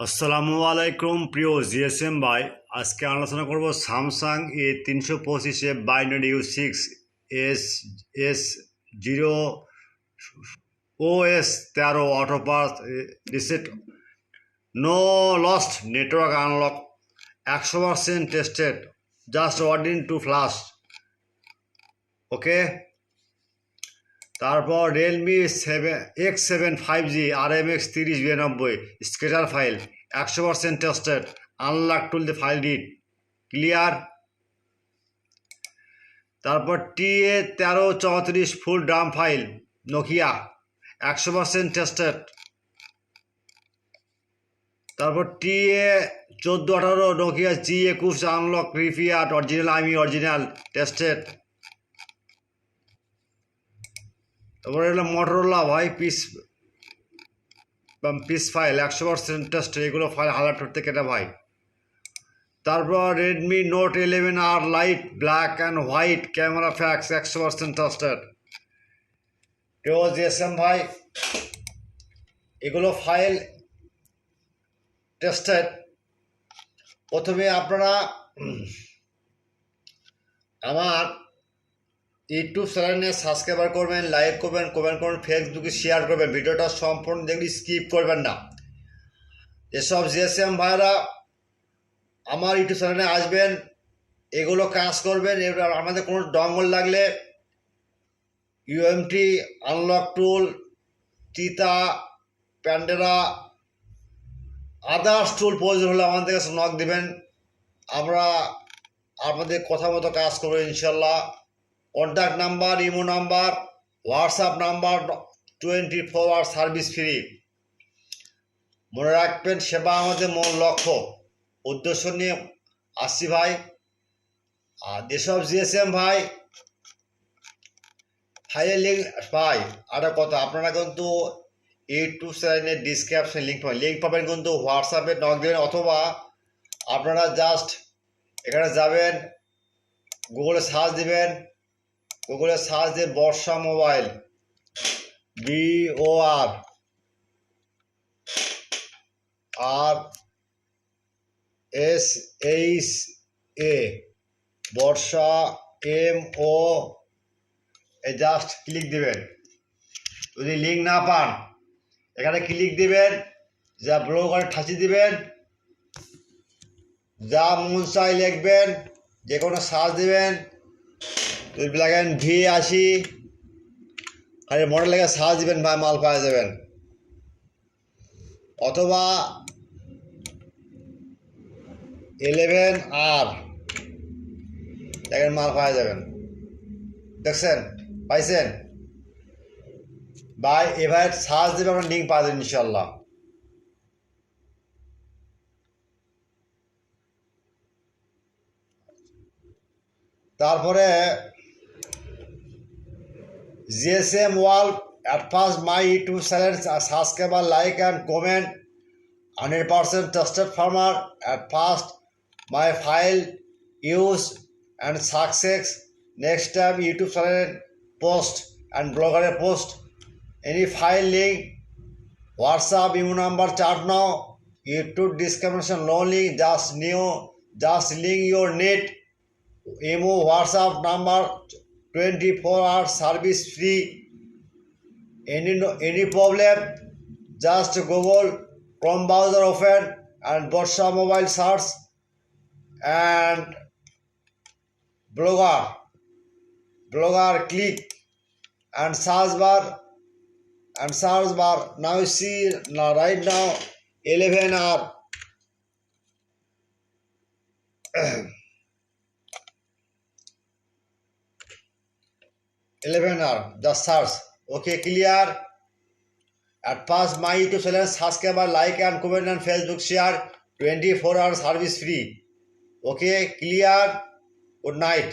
আসসালামু আলাইকুম প্রিয় জিএসএম ভাই, আজকে আলোচনা করব Samsung A325 binary U6 S 0 OS 13 auto pass reset, no lost, network unlock, 100% tested, just Odin to flash. Okay, তারপর Realme X7 5G RMX 3092 scatter file, 100% tested, unlock tool the file read clear. তারপর TA-1418 ফুল Dam file Nokia, 100% tested. তারপর TA-1418 Nokia G21 unlock repair original IMEI original tested. তারপরে হলো Motorola ভাই piece file, 100% test, এগুলো file highlight করতে কেটে ভাই। তারপর Redmi note 11R lite black and white camera fix, 100% tested. কেউ জিএসএম ভাই এগুলো ফাইল টেস্টেড। প্রথমে আপনারা আমার ইউটিউব চ্যানেলে সাবস্ক্রাইবার করবেন, লাইক করবেন, কমেন্ট করবেন, ফেসবুকে শেয়ার করবেন, ভিডিওটা সম্পূর্ণ দেখলে স্কিপ করবেন না। এসব জিএসএম ভাইরা আমার ইউটিউব চ্যানেলে আসবেন, এগুলো কাজ করবেন। এবার আমাদের কোনো ডঙ্গল লাগলে ইউএমটি আনলক টুল, চিতা, প্যান্ডেরা, আদার্স টুল প্রয়োজন হলে আমাদের কাছে নক দিবেন, আমরা আপনাদের কথা মতো কাজ করবো ইনশাল্লাহ। Contact number, imo number, WhatsApp number, 24 hour service free. মনে রাখবেন, সেবা আমাদের মূল লক্ষ্য, উদ্দেশ্য নিয়ে আসছি ভাই। আর যেসব জিএসএম ভাই ফাইলের লিঙ্ক ভাই, আরেকটা কথা, আপনারা কিন্তু ইউটিউব চ্যানেলের ডিসক্রিপশন লিঙ্ক পাবেন, কিন্তু হোয়াটসঅ্যাপে নক দেবেন, অথবা আপনারা জাস্ট এখানে যাবেন, গুগলে সার্চ দিবেন, গুগলে সার্চ দিয়ে বর্ষা মোবাইল, BORSHA বর্ষা MO জাস্ট ক্লিক দিবেন। যদি লিঙ্ক না পান এখানে ক্লিক দিবেন, যা ব্লগারে ঠাঁচি দিবেন, যা মন চাই লিখবেন, যে কোনো সার্চ দিবেন, যদি লাগেন V80 খালি মডেল লেগে সার্চ দিবেন ভাই, মাল পাওয়া যাবেন। অথবা 11R দেখেন, মাল পাওয়া যাবেন। দেখছেন, পাইছেন ভাই? এবার সার্চ দেবে, আপনার লিঙ্ক পাওয়া যাবেন ইনশাল্লাহ। তারপরে GSM world, at first my YouTube channel, subscriber, like and comment, 100% trusted farmer. At first my file use and success. Next time YouTube channel post and blogger post any file link, WhatsApp email number chat now, YouTube description no link, just link your net, emo WhatsApp number, 24 hours service free. Any problem, just Google Chrome browser open and Borsha mobile search and blogger click and search bar, now you see right now 11R just search. Okay, clear. At first my YouTube channel, subscriber, like and comment and Facebook share, 24 hours service free. Okay, clear. Good night.